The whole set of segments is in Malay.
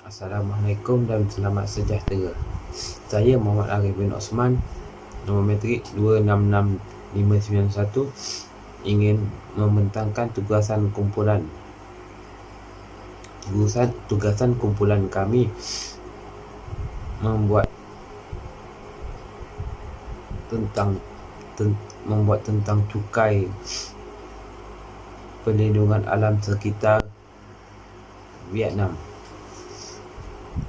Assalamualaikum dan selamat sejahtera. Saya Muhammad Arif bin Osman, nombor matrik 266591, ingin membentangkan tugasan kumpulan kami membuat tentang cukai perlindungan alam sekitar Vietnam.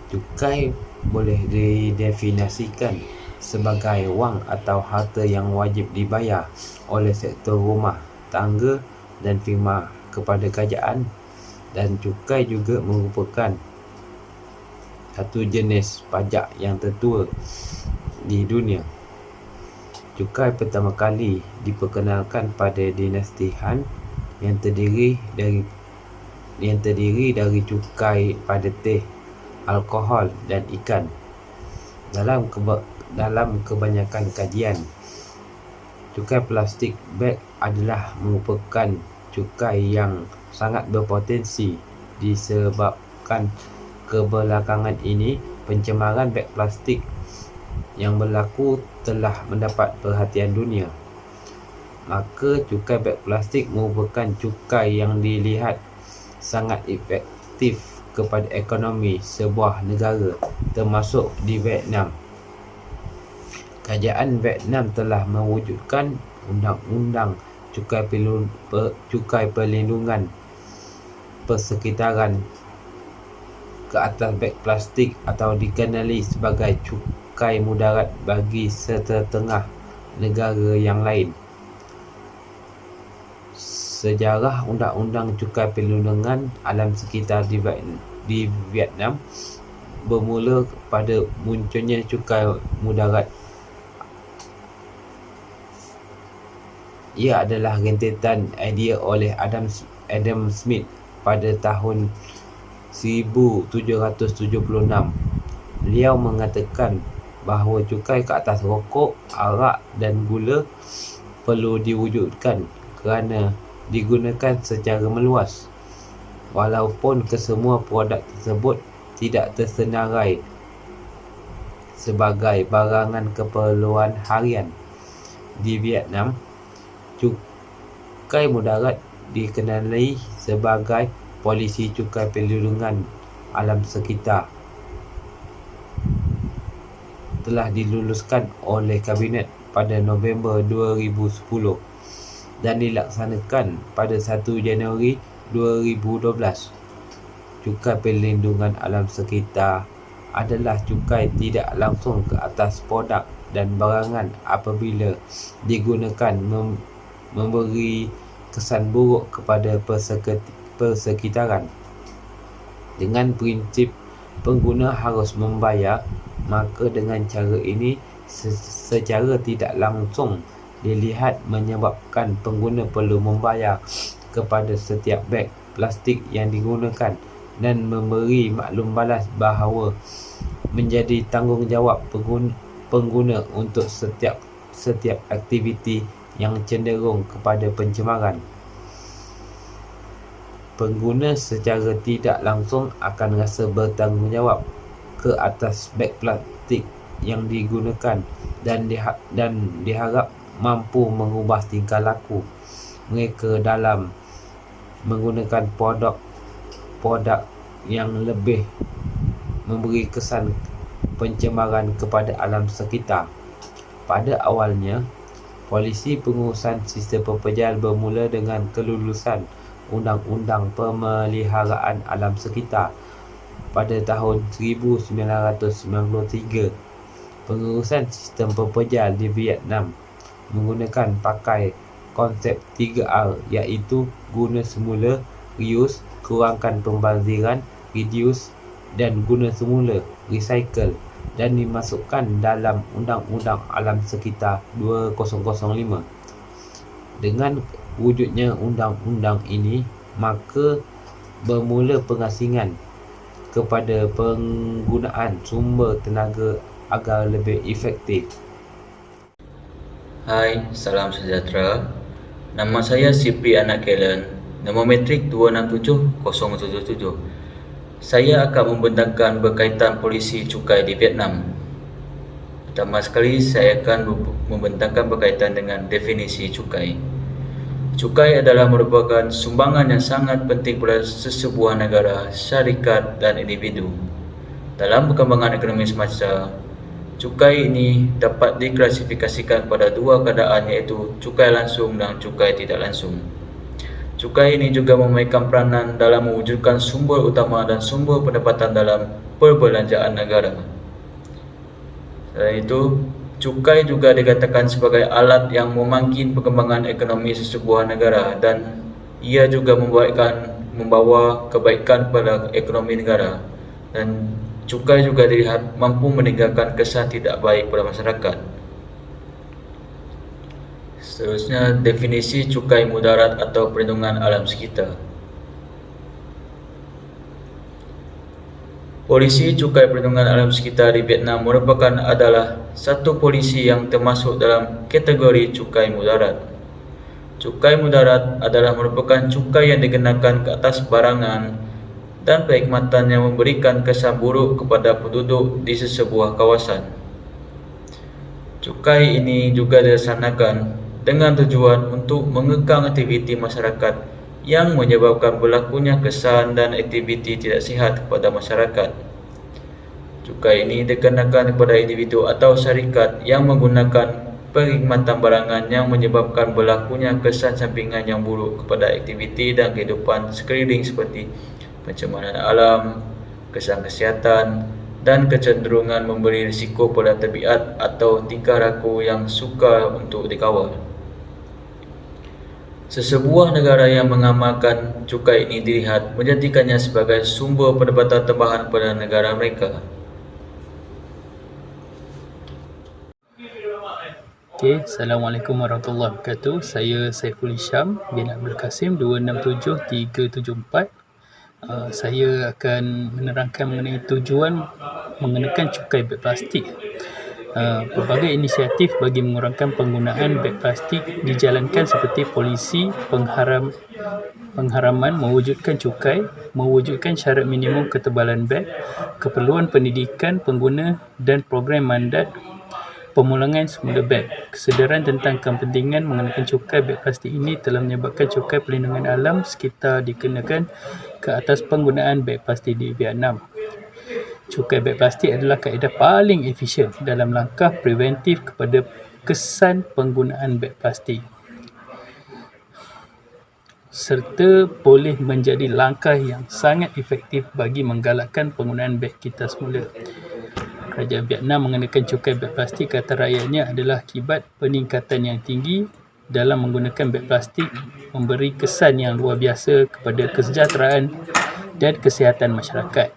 Cukai boleh didefinisikan sebagai wang atau harta yang wajib dibayar oleh sektor rumah tangga dan firma kepada kerajaan, dan cukai juga merupakan satu jenis pajak yang tertua di dunia. Cukai pertama kali diperkenalkan pada dinasti Han yang terdiri dari cukai pada teh, alkohol dan ikan. Dalam kebanyakan kajian, cukai plastik beg adalah merupakan cukai yang sangat berpotensi disebabkan kebelakangan ini pencemaran beg plastik yang berlaku telah mendapat perhatian dunia. Maka cukai beg plastik merupakan cukai yang dilihat sangat efektif kepada ekonomi sebuah negara, termasuk di Vietnam. Kerajaan Vietnam telah mewujudkan undang-undang cukai perlindungan persekitaran ke atas beg plastik, atau dikenali sebagai cukai mudarat bagi setengah negara yang lain. Sejarah undang-undang cukai perlindungan alam sekitar di Vietnam bermula pada munculnya cukai mudarat. Ia adalah rentetan idea oleh Adam Smith pada tahun 1776. Beliau mengatakan bahawa cukai ke atas rokok, arak dan gula perlu diwujudkan kerana digunakan secara meluas, walaupun kesemua produk tersebut tidak tersenarai sebagai barangan keperluan harian. Di Vietnam, cukai mudarat dikenali sebagai polisi cukai perlindungan alam sekitar telah diluluskan oleh Kabinet pada November 2010 dan dilaksanakan pada 1 Januari 2012. Cukai perlindungan alam sekitar adalah cukai tidak langsung ke atas produk dan barangan apabila digunakan memberi kesan buruk kepada persekitaran. Dengan prinsip pengguna harus membayar, maka dengan cara ini secara tidak langsung dilihat menyebabkan pengguna perlu membayar kepada setiap beg plastik yang digunakan dan memberi maklum balas bahawa menjadi tanggungjawab pengguna untuk setiap aktiviti yang cenderung kepada pencemaran. Pengguna secara tidak langsung akan rasa bertanggungjawab ke atas beg plastik yang digunakan dan diharap mampu mengubah tingkah laku mereka dalam menggunakan produk yang lebih memberi kesan pencemaran kepada alam sekitar. Pada awalnya, polisi pengurusan sistem pepejal bermula dengan kelulusan Undang-Undang Pemeliharaan Alam Sekitar pada tahun 1993. Pengurusan sistem pepejal di Vietnam menggunakan pakai konsep 3R, iaitu guna semula, reuse, kurangkan pembaziran, reduce, dan guna semula, recycle, dan dimasukkan dalam Undang-Undang Alam Sekitar 2005. Dengan wujudnya undang-undang ini, maka bermula pengasingan kepada penggunaan sumber tenaga agar lebih efektif. Hai, salam sejahtera. Nama saya Sipri Anak Kellen, nombor metrik 267077. Saya akan membentangkan berkaitan polisi cukai di Vietnam. Pertama sekali, saya akan membentangkan berkaitan dengan definisi cukai. Cukai adalah merupakan sumbangan yang sangat penting pada sesebuah negara, syarikat dan individu. Dalam perkembangan ekonomi semasa, cukai ini dapat diklasifikasikan pada dua keadaan, iaitu cukai langsung dan cukai tidak langsung. Cukai ini juga memainkan peranan dalam mewujudkan sumber utama dan sumber pendapatan dalam perbelanjaan negara. Selain itu, cukai juga dikatakan sebagai alat yang memangkin perkembangan ekonomi sesebuah negara dan ia juga membawa kebaikan pada ekonomi negara, dan cukai juga dilihat mampu meninggalkan kesan tidak baik pada masyarakat. Seterusnya, definisi cukai mudarat atau perlindungan alam sekitar. Polisi cukai perlindungan alam sekitar di Vietnam adalah satu polisi yang termasuk dalam kategori cukai mudarat. Cukai mudarat adalah merupakan cukai yang dikenakan ke atas barangan dan perkhidmatan yang memberikan kesan buruk kepada penduduk di sesebuah kawasan. Cukai ini juga dilaksanakan dengan tujuan untuk mengekang aktiviti masyarakat yang menyebabkan berlakunya kesan dan aktiviti tidak sihat kepada masyarakat. Cukai ini dikenakan kepada individu atau syarikat yang menggunakan perkhidmatan barangan yang menyebabkan berlakunya kesan sampingan yang buruk kepada aktiviti dan kehidupan sekeliling seperti pencemaran alam, kesan kesihatan, dan kecenderungan memberi risiko pada tabiat atau tingkah laku yang sukar untuk dikawal. Sesebuah negara yang mengamalkan cukai ini dilihat menjadikannya sebagai sumber pendapatan tambahan pada negara mereka. Assalamualaikum warahmatullahi wabarakatuh. Saya Saiful Hisham bin Abdul Kasim 267374. Saya akan menerangkan mengenai tujuan mengenakan cukai beg plastik. Pelbagai inisiatif bagi mengurangkan penggunaan beg plastik dijalankan seperti polisi pengharaman mewujudkan cukai, mewujudkan syarat minimum ketebalan beg, keperluan pendidikan pengguna dan program mandat pemulangan semula beg. Kesedaran tentang kepentingan mengenakan cukai beg plastik ini telah menyebabkan cukai perlindungan alam sekitar dikenakan ke atas penggunaan beg plastik di Vietnam. Cukai beg plastik adalah kaedah paling efisien dalam langkah preventif kepada kesan penggunaan beg plastik, serta boleh menjadi langkah yang sangat efektif bagi menggalakkan penggunaan beg kita semula. Kerajaan Vietnam mengenakan cukai beg plastik ke atas rakyatnya adalah akibat peningkatan yang tinggi dalam menggunakan beg plastik memberi kesan yang luar biasa kepada kesejahteraan dan kesihatan masyarakat.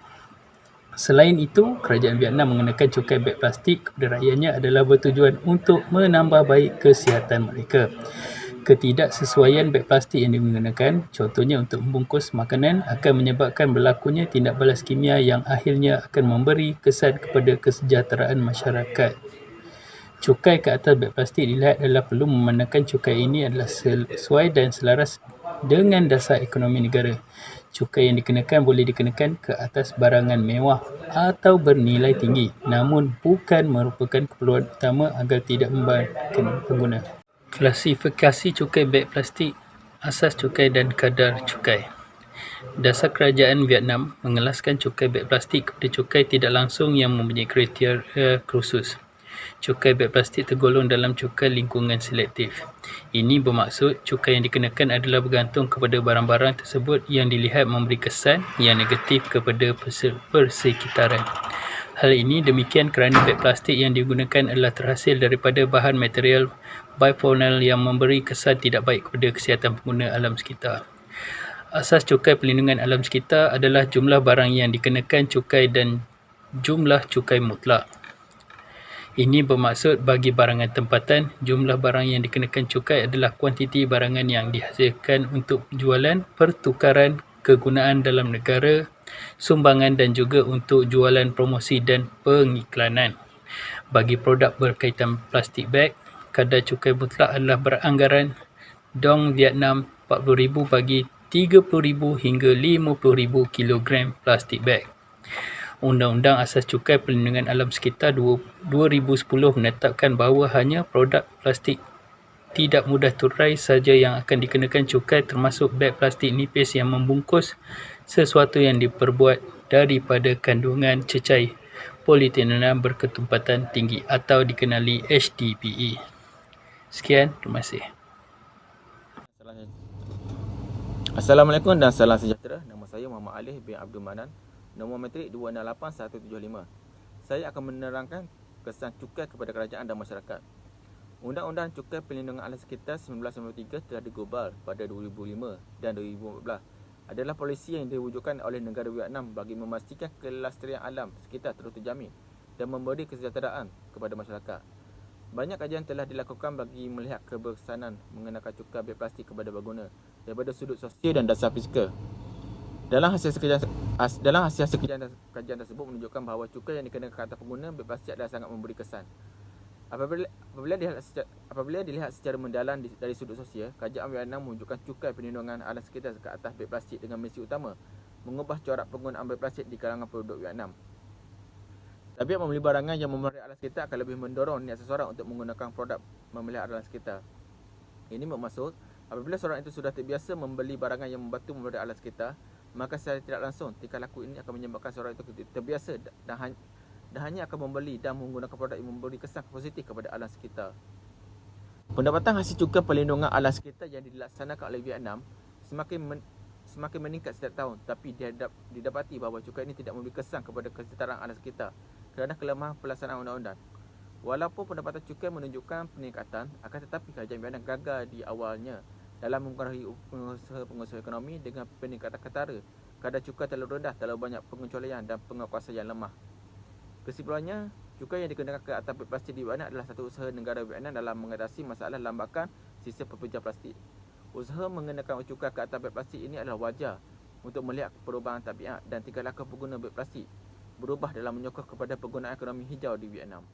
Selain itu, kerajaan Vietnam mengenakan cukai beg plastik kepada rakyatnya adalah bertujuan untuk menambah baik kesihatan mereka. Ketidaksesuaian beg plastik yang digunakan, contohnya untuk membungkus makanan, akan menyebabkan berlakunya tindak balas kimia yang akhirnya akan memberi kesan kepada kesejahteraan masyarakat. Cukai ke atas beg plastik dilihat adalah perlu memandangkan cukai ini adalah sesuai dan selaras dengan dasar ekonomi negara. Cukai yang dikenakan boleh dikenakan ke atas barangan mewah atau bernilai tinggi, namun bukan merupakan keperluan utama agar tidak membebankan pengguna. Klasifikasi cukai beg plastik, asas cukai dan kadar cukai. Dasar kerajaan Vietnam mengelaskan cukai beg plastik kepada cukai tidak langsung yang mempunyai kriteria khusus. Cukai beg plastik tergolong dalam cukai lingkungan selektif. Ini bermaksud cukai yang dikenakan adalah bergantung kepada barang-barang tersebut yang dilihat memberi kesan yang negatif kepada persekitaran. Hal ini demikian kerana beg plastik yang digunakan adalah terhasil daripada bahan material bipolar yang memberi kesan tidak baik kepada kesihatan pengguna alam sekitar. Asas cukai perlindungan alam sekitar adalah jumlah barang yang dikenakan cukai dan jumlah cukai mutlak. Ini bermaksud bagi barangan tempatan, jumlah barang yang dikenakan cukai adalah kuantiti barangan yang dihasilkan untuk jualan, pertukaran, kegunaan dalam negara sumbangan dan juga untuk jualan promosi dan pengiklanan. Bagi produk berkaitan plastik beg, kadar cukai mutlak adalah beranggaran dong Vietnam RM40,000 bagi 30,000 hingga 50,000 kilogram plastik beg. Undang-Undang Asas Cukai Perlindungan Alam Sekitar 2010 menetapkan bahawa hanya produk plastik tidak mudah terurai saja yang akan dikenakan cukai, termasuk beg plastik nipis yang membungkus sesuatu yang diperbuat daripada kandungan cecair polietilenan berketumpatan tinggi atau dikenali HDPE. Sekian, terima kasih. Assalamualaikum dan salam sejahtera. Nama saya Muhammad Alif bin Abdul Manan. Nombor matrik 268175. Saya akan menerangkan kesan cukai kepada kerajaan dan masyarakat. Undang-Undang Cukai Perlindungan Alam Sekitar 1993 telah digubal pada 2005 dan 2014. Adalah polisi yang diwujudkan oleh negara Vietnam bagi memastikan kelestarian alam sekitar terus terjamin dan memberi kesejahteraan kepada masyarakat. Banyak kajian telah dilakukan bagi melihat keberkesanan mengenakan cukai beg plastik kepada pengguna daripada sudut sosial dan dasar fizikal. Dalam hasil kajian tersebut menunjukkan bahawa cukai yang dikenakan ke atas pengguna beg plastik adalah sangat memberi kesan. Apabila dilihat secara mendalam dari sudut sosial, kerajaan Vietnam menunjukkan cukai perlindungan alam sekitar ke atas beg plastik dengan misi utama mengubah corak penggunaan beg plastik di kalangan penduduk Vietnam. Tabiat membeli barangan yang memelihara alam sekitar akan lebih mendorong niat seseorang untuk menggunakan produk memelihara alam sekitar. Ini bermaksud, apabila seorang itu sudah terbiasa membeli barangan yang membantu memelihara alam sekitar, maka secara tidak langsung tingkah laku ini akan menyebabkan seorang itu terbiasa dan hanya akan membeli dan menggunakan produk yang memberi kesan positif kepada alam sekitar. Pendapatan hasil cukai perlindungan alam sekitar yang dilaksanakan oleh Vietnam semakin meningkat setiap tahun, tapi didapati bahawa cukai ini tidak memberi kesan kepada kesetaraan alam sekitar kerana kelemahan pelaksanaan undang-undang. Walaupun pendapatan cukai menunjukkan peningkatan, akan tetapi kerajaan Vietnam gagal di awalnya dalam mempengaruhi pengusaha ekonomi dengan peningkatan ketara, kadar cukai terlalu rendah, terlalu banyak pengecualian dan penguasaan yang lemah. Kesimpulannya, cukai yang dikenakan ke atas beg plastik di Vietnam adalah satu usaha negara Vietnam dalam mengatasi masalah lambakan sisa pekerjaan plastik. Usaha mengenakan cukai ke atas beg plastik ini adalah wajar untuk melihat perubahan tabiat dan tingkah laku pengguna beg plastik berubah dalam menyokong kepada penggunaan ekonomi hijau di Vietnam.